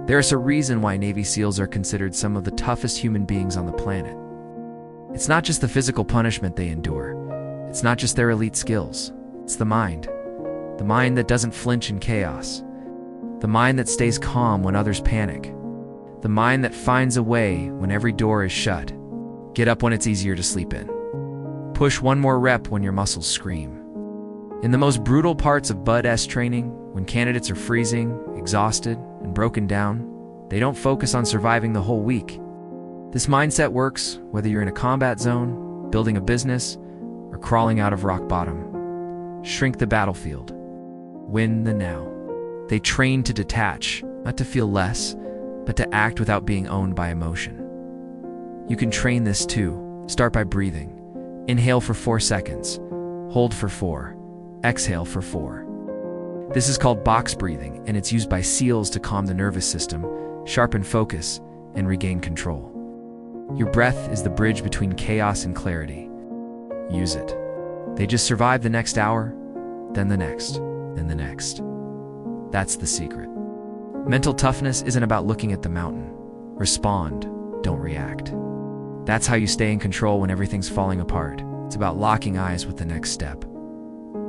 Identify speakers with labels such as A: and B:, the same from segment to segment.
A: There's a reason why Navy SEALs are considered some of the toughest human beings on the planet. It's not just the physical punishment they endure. It's not just their elite skills. It's the mind. The mind that doesn't flinch in chaos. The mind that stays calm when others panic. The mind that finds a way when every door is shut. Get up when it's easier to sleep in. Push one more rep when your muscles scream. In the most brutal parts of Bud-S training, when candidates are freezing, exhausted, and broken down, they don't focus on surviving the whole week. This mindset works whether you're in a combat zone, building a business, or crawling out of rock bottom. Shrink the battlefield. Win the now. They train to detach, not to feel less, but to act without being owned by emotion. You can train this too. Start by breathing. Inhale for 4 seconds. Hold for 4. Exhale for 4. This is called box breathing, and it's used by SEALs to calm the nervous system, sharpen focus, and regain control. Your breath is the bridge between chaos and clarity. Use it. They just survive the next hour, then the next, then the next. That's the secret. Mental toughness isn't about looking at the mountain. Respond, don't react. That's how you stay in control when everything's falling apart. It's about locking eyes with the next step.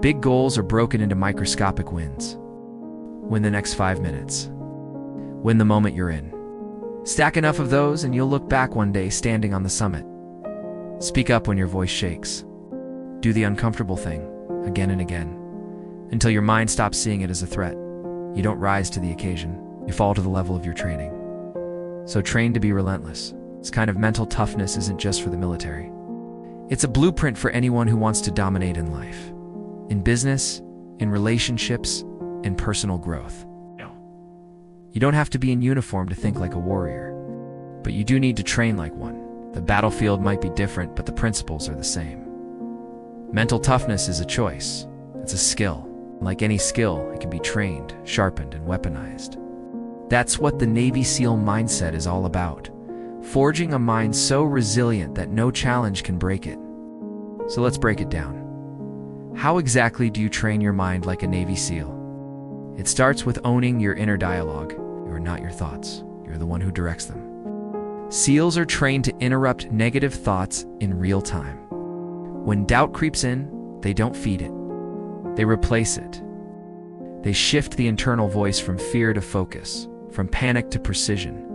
A: Big goals are broken into microscopic wins. Win the next 5 minutes. Win the moment you're in. Stack enough of those and you'll look back one day standing on the summit. Speak up when your voice shakes. Do the uncomfortable thing, again and again, until your mind stops seeing it as a threat. You don't rise to the occasion, you fall to the level of your training. So train to be relentless. This kind of mental toughness isn't just for the military. It's a blueprint for anyone who wants to dominate in life. In business, in relationships, in personal growth. You don't have to be in uniform to think like a warrior, but you do need to train like one. The battlefield might be different, but the principles are the same. Mental toughness is a choice. It's a skill. Like any skill, it can be trained, sharpened, and weaponized. That's what the Navy SEAL mindset is all about. Forging a mind so resilient that no challenge can break it. So let's break it down. How exactly do you train your mind like a Navy SEAL? It starts with owning your inner dialogue. You are not your thoughts. You're the one who directs them. SEALs are trained to interrupt negative thoughts in real time. When doubt creeps in, they don't feed it. They replace it. They shift the internal voice from fear to focus, from panic to precision.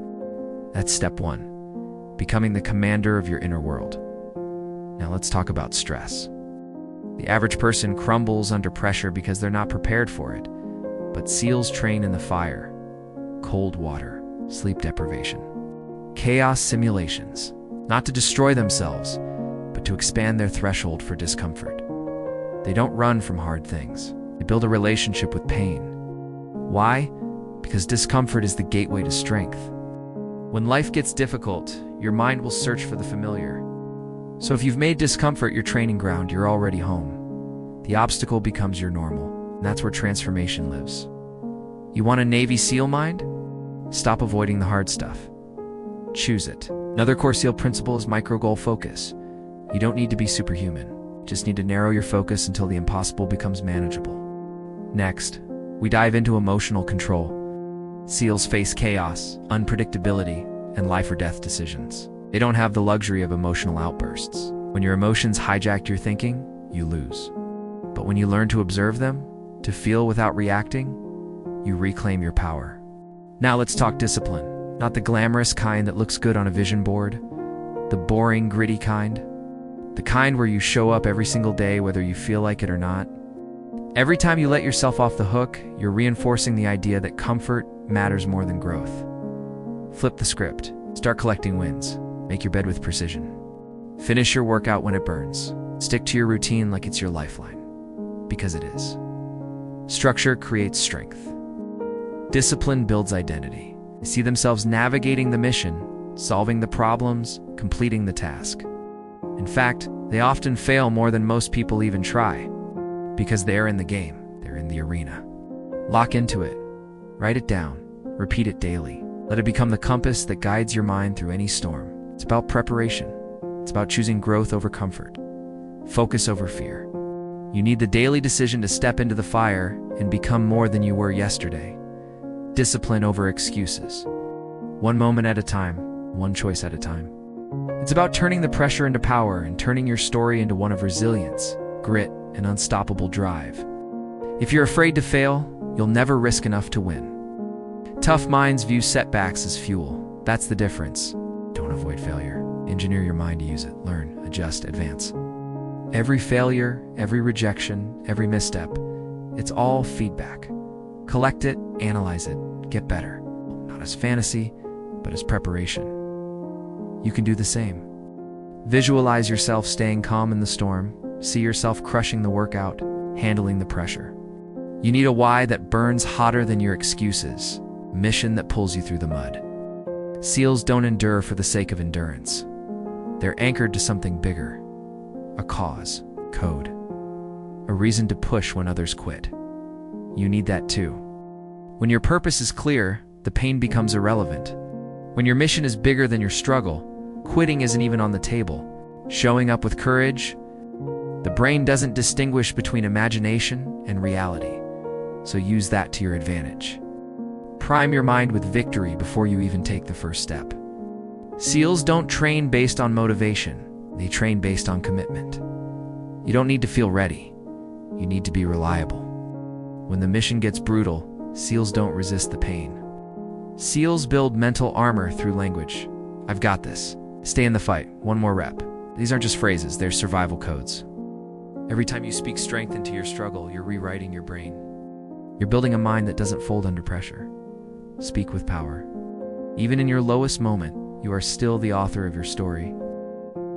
A: That's step 1, becoming the commander of your inner world. Now let's talk about stress. The average person crumbles under pressure because they're not prepared for it. But SEALs train in the fire, cold water, sleep deprivation, chaos simulations, not to destroy themselves, but to expand their threshold for discomfort. They don't run from hard things. They build a relationship with pain. Why? Because discomfort is the gateway to strength. When life gets difficult, your mind will search for the familiar. So if you've made discomfort your training ground, you're already home. The obstacle becomes your normal, and that's where transformation lives. You want a Navy SEAL mind? Stop avoiding the hard stuff. Choose it. Another core SEAL principle is micro-goal focus. You don't need to be superhuman. You just need to narrow your focus until the impossible becomes manageable. Next, we dive into emotional control. SEALs face chaos, unpredictability, and life or death decisions. They don't have the luxury of emotional outbursts. When your emotions hijack your thinking, you lose. But when you learn to observe them, to feel without reacting, you reclaim your power. Now let's talk discipline. Not the glamorous kind that looks good on a vision board. The boring, gritty kind. The kind where you show up every single day whether you feel like it or not. Every time you let yourself off the hook, you're reinforcing the idea that comfort matters more than growth. Flip the script. Start collecting wins. Make your bed with precision. Finish your workout when it burns. Stick to your routine like it's your lifeline. Because it is. Structure creates strength. Discipline builds identity. They see themselves navigating the mission, solving the problems, completing the task. In fact, they often fail more than most people even try. Because they're in the game, they're in the arena. Lock into it. Write it down. Repeat it daily. Let it become the compass that guides your mind through any storm. It's about preparation. It's about choosing growth over comfort. Focus over fear. You need the daily decision to step into the fire and become more than you were yesterday. discipline over excuses. One moment at a time, one choice at a time. It's about turning the pressure into power and turning your story into one of resilience, grit, and unstoppable drive. If you're afraid to fail, you'll never risk enough to win. Tough minds view setbacks as fuel. That's the difference. Don't avoid failure. Engineer your mind to use it. Learn, adjust, advance. Every failure, every rejection, every misstep, it's all feedback. Collect it, analyze it, get better. Not as fantasy, but as preparation. You can do the same. Visualize yourself staying calm in the storm. See yourself crushing the workout, handling the pressure. You need a why that burns hotter than your excuses. Mission that pulls you through the mud. SEALs don't endure for the sake of endurance. They're anchored to something bigger. A cause, code, a reason to push when others quit. You need that too. When your purpose is clear, the pain becomes irrelevant. When your mission is bigger than your struggle, quitting isn't even on the table. Showing up with courage, the brain doesn't distinguish between imagination and reality, so use that to your advantage. Prime your mind with victory before you even take the first step. SEALs don't train based on motivation. They train based on commitment. You don't need to feel ready. You need to be reliable. When the mission gets brutal, SEALs don't resist the pain. SEALs build mental armor through language. I've got this. Stay in the fight. One more rep. These aren't just phrases, they're survival codes. Every time you speak strength into your struggle, you're rewriting your brain. You're building a mind that doesn't fold under pressure. Speak with power. Even in your lowest moment, you are still the author of your story.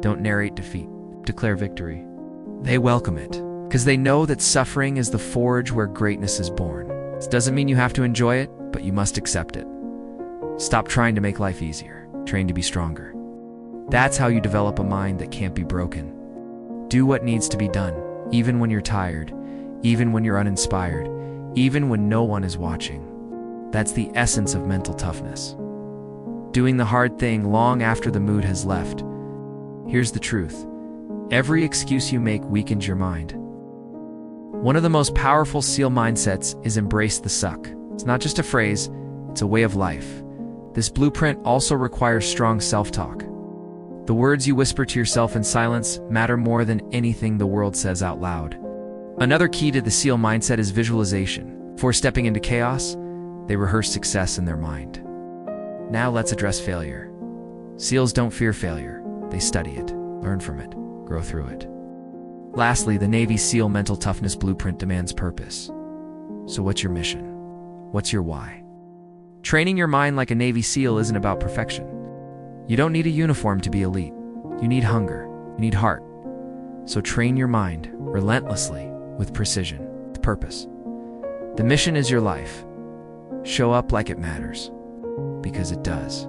A: Don't narrate defeat. Declare victory. They welcome it, because they know that suffering is the forge where greatness is born. This doesn't mean you have to enjoy it, but you must accept it. Stop trying to make life easier. Train to be stronger. That's how you develop a mind that can't be broken. Do what needs to be done, even when you're tired, even when you're uninspired, even when no one is watching. That's the essence of mental toughness. Doing the hard thing long after the mood has left. Here's the truth. Every excuse you make weakens your mind. One of the most powerful SEAL mindsets is embrace the suck. It's not just a phrase, it's a way of life. This blueprint also requires strong self-talk. The words you whisper to yourself in silence matter more than anything the world says out loud. Another key to the SEAL mindset is visualization. Before stepping into chaos, they rehearse success in their mind. Now let's address failure. SEALs don't fear failure. They study it, learn from it, grow through it. Lastly, the Navy SEAL mental toughness blueprint demands purpose. So what's your mission? What's your why? Training your mind like a Navy SEAL isn't about perfection. You don't need a uniform to be elite. You need hunger. You need heart. So train your mind relentlessly with precision, with purpose. The mission is your life. Show up like it matters, because it does.